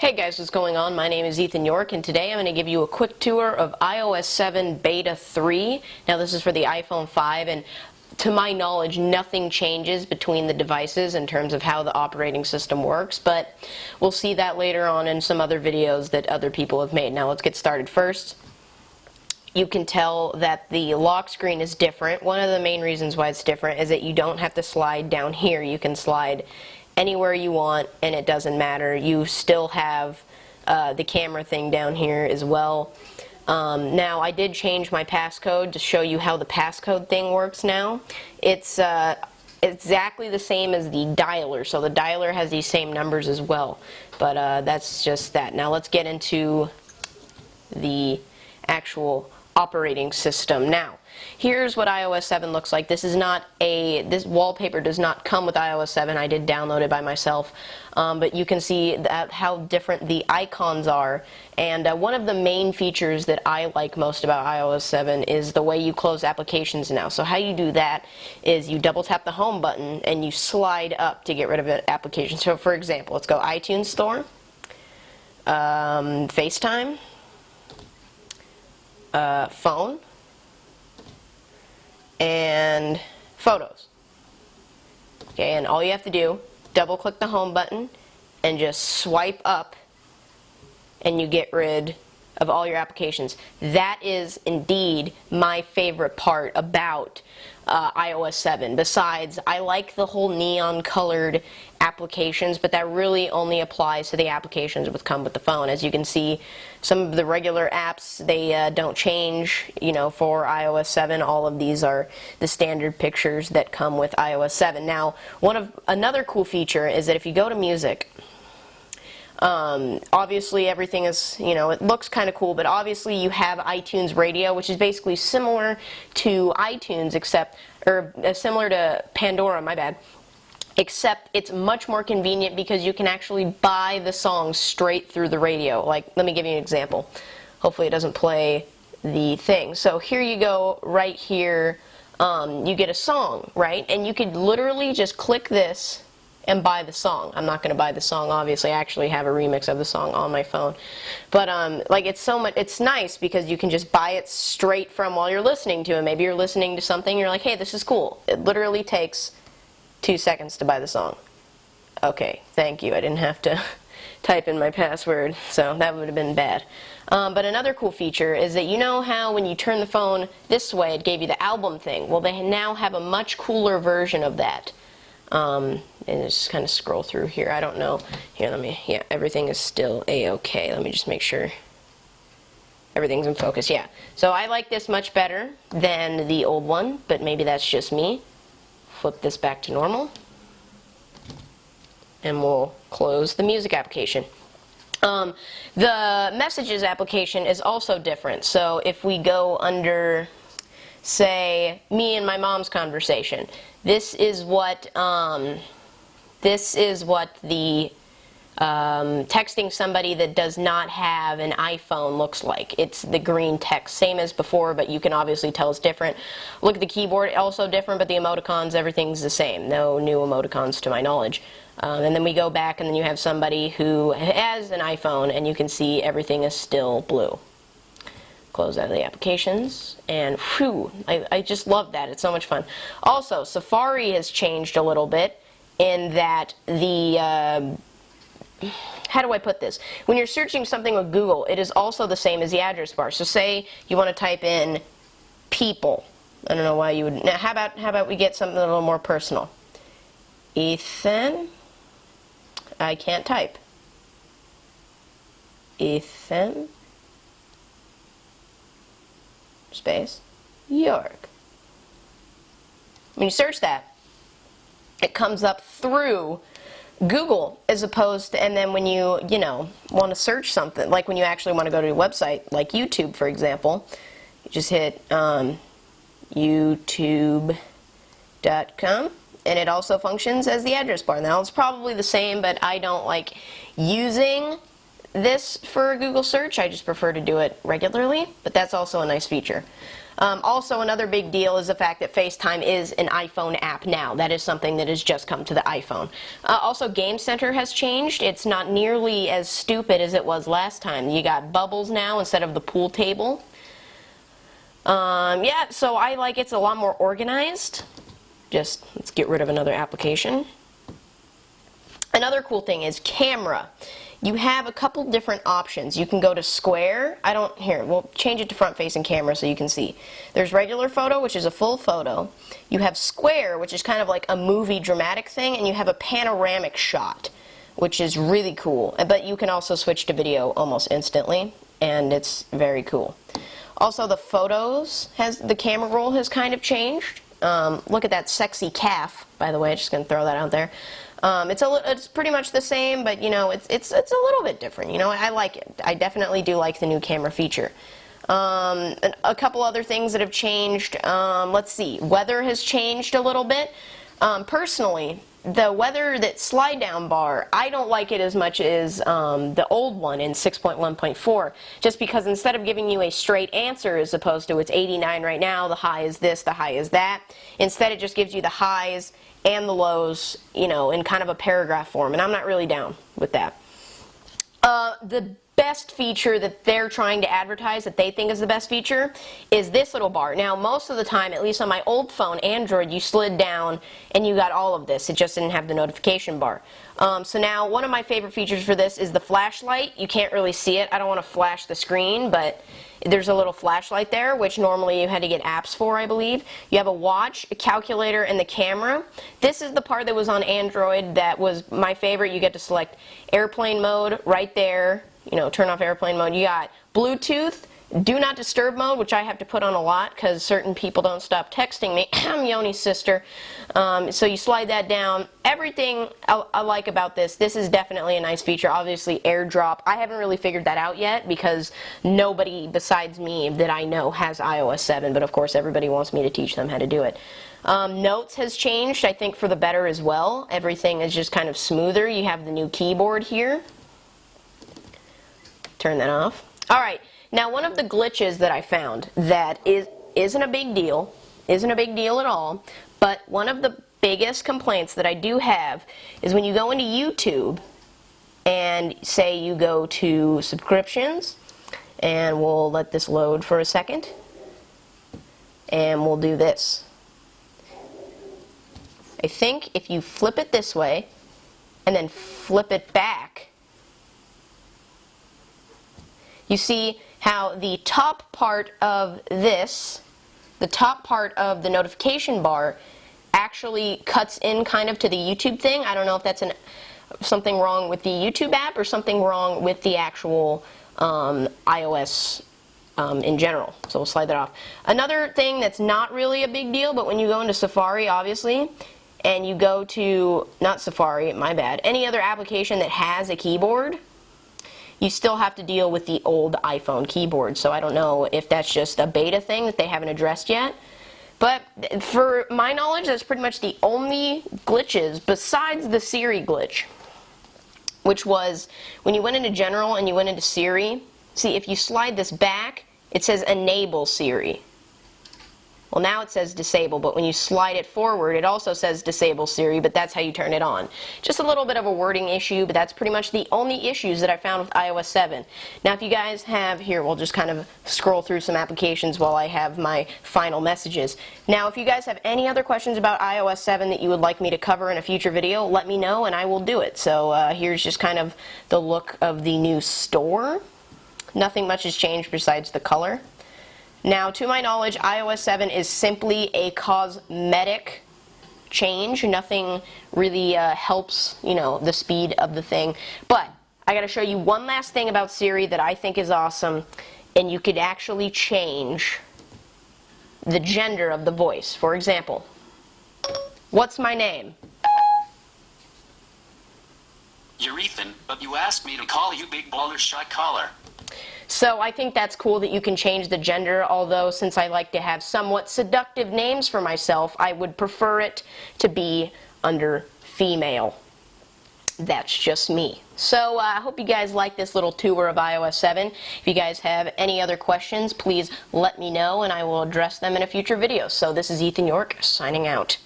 Hey guys, what's going on? My name is Yorke, and today I'm going to give you a quick tour of iOS 7 Beta 3. Now this is for the iPhone 5, and to my knowledge nothing changes between the devices in terms of how the operating system works, but we'll see that later on in some other videos that other people have made. Now let's get started. First, you can tell that the lock screen is different. One of the main reasons why it's different is that you don't have to slide down here. You can slide anywhere you want and it doesn't matter. You still have the camera thing down here as well. Now I did change my passcode to show you how the passcode thing works now. It's exactly the same as the dialer, so the dialer has these same numbers as well, but that's just that. Now let's get into the actual operating system. Now here's what iOS 7 looks like. This wallpaper does not come with iOS 7. I did download it by myself, but you can see how different the icons are. And one of the main features that I like most about iOS 7 is the way you close applications now. So how you do that is you double tap the home button and you slide up to get rid of an application. So for example, let's go iTunes Store, FaceTime, phone, and photos. Okay, and all you have to do, double click the home button and just swipe up and you get rid of all your applications. That is indeed my favorite part about iOS 7. Besides, I like the whole neon colored applications, but that really only applies to the applications that come with the phone. As you can see, some of the regular apps, they don't change, for iOS 7. All of these are the standard pictures that come with iOS 7. Now, another cool feature is that if you go to music, obviously everything is, it looks kind of cool, but obviously you have iTunes Radio, which is basically similar to iTunes, similar to Pandora, my bad, except it's much more convenient because you can actually buy the songs straight through the radio. Like, let me give you an example. Hopefully it doesn't play the thing. So here you go, right here, you get a song, right? And you could literally just click this and buy the song. I'm not going to buy the song, obviously. I actually have a remix of the song on my phone. But it's nice because you can just buy it straight from while you're listening to it. Maybe you're listening to something, you're like, hey, this is cool. It literally takes 2 seconds to buy the song. Okay, thank you. I didn't have to type in my password, so that would have been bad. But another cool feature is that, you know how when you turn the phone this way, it gave you the album thing? Well, they now have a much cooler version of that. And just kind of scroll through here. I don't know. Here, yeah, everything is still A-okay. Let me just make sure everything's in focus. Yeah. So I like this much better than the old one, but maybe that's just me. Flip this back to normal. And we'll close the music application. The messages application is also different. So if we go under, say, me and my mom's conversation, this is what the texting somebody that does not have an iPhone looks like. It's the green text, same as before, but you can obviously tell it's different. Look at the keyboard, also different, but the emoticons, everything's the same. No new emoticons to my knowledge. And then we go back and then you have somebody who has an iPhone and you can see everything is still blue. Close out of the applications, and whew, I just love that. It's so much fun. Also, Safari has changed a little bit in that how do I put this? When you're searching something with Google, it is also the same as the address bar. So say you want to type in people. I don't know why you would. Now, how about we get something a little more personal? Ethan. I can't type. Ethan. Space Yorke. When you search that, it comes up through Google as opposed to, and then when you want to search something, like when you actually want to go to a website like YouTube, for example, you just hit youtube.com and it also functions as the address bar. Now it's probably the same, but I don't like using this for a Google search. I just prefer to do it regularly, but that's also a nice feature. Also, another big deal is the fact that FaceTime is an iPhone app now. That is something that has just come to the iPhone. Also, Game Center has changed. It's not nearly as stupid as it was last time. You got bubbles now instead of the pool table. Yeah, so I like it's a lot more organized. Just, let's get rid of another application. Another cool thing is camera. You have a couple different options. You can go to square. We'll change it to front-facing camera so you can see. There's regular photo, which is a full photo. You have square, which is kind of like a movie dramatic thing, and you have a panoramic shot, which is really cool. But you can also switch to video almost instantly, and it's very cool. Also, the the camera roll has kind of changed. Look at that sexy calf, by the way. Just going to throw that out there. It's pretty much the same, but you know, it's a little bit different. You know, I like it. I definitely do like the new camera feature. A couple other things that have changed. Let's see. Weather has changed a little bit. Personally, the weather, that slide down bar, I don't like it as much as the old one in 6.1.4, just because instead of giving you a straight answer as opposed to it's 89 right now, the high is this, the high is that, instead it just gives you the highs and the lows, you know, in kind of a paragraph form, and I'm not really down with that. The best feature that they're trying to advertise, that they think is the best feature, is this little bar. Now, most of the time, at least on my old phone, Android, you slid down and you got all of this. It just didn't have the notification bar. So now, one of my favorite features for this is the flashlight. You can't really see it. I don't want to flash the screen, but there's a little flashlight there, which normally you had to get apps for, I believe. You have a watch, a calculator, and the camera. This is the part that was on Android that was my favorite. You get to select airplane mode right there. You know, turn off airplane mode. You got Bluetooth, do not disturb mode, which I have to put on a lot because certain people don't stop texting me. I'm Yoni's sister. So you slide that down. Everything I like about this is definitely a nice feature. Obviously, AirDrop. I haven't really figured that out yet because nobody besides me that I know has iOS 7, but of course everybody wants me to teach them how to do it. Notes has changed, I think, for the better as well. Everything is just kind of smoother. You have the new keyboard here. Turn that off. Alright, now one of the glitches that I found that isn't a big deal at all, but one of the biggest complaints that I do have is when you go into YouTube and say you go to subscriptions, and we'll let this load for a second, and we'll do this. I think if you flip it this way and then flip it back, you see how the top part of this, the top part of the notification bar, actually cuts in kind of to the YouTube thing. I don't know if that's something wrong with the YouTube app or something wrong with the actual iOS in general. So we'll slide that off. Another thing that's not really a big deal, but when you go into Safari, obviously, and you go to, not Safari, my bad, any other application that has a keyboard, you still have to deal with the old iPhone keyboard. So I don't know if that's just a beta thing that they haven't addressed yet. But for my knowledge, that's pretty much the only glitches besides the Siri glitch, which was when you went into General and you went into Siri. See, if you slide this back, it says Enable Siri. Well, now it says disable, but when you slide it forward, it also says disable Siri, but that's how you turn it on. Just a little bit of a wording issue, but that's pretty much the only issues that I found with iOS 7. Now, if you guys have, here, we'll just kind of scroll through some applications while I have my final messages. Now, if you guys have any other questions about iOS 7 that you would like me to cover in a future video, let me know and I will do it. So here's just kind of the look of the new store. Nothing much has changed besides the color. Now, to my knowledge, iOS 7 is simply a cosmetic change. Nothing really helps, you know, the speed of the thing. But I got to show you one last thing about Siri that I think is awesome, and you could actually change the gender of the voice. For example, what's my name? You're Ethan, but you asked me to call you Big Baller Shot Caller. So I think that's cool that you can change the gender, although since I like to have somewhat seductive names for myself, I would prefer it to be under female. that's just me. So I hope you guys like this little tour of iOS 7. If you guys have any other questions, please let me know and I will address them in a future video. So this is Ethan Yorke signing out.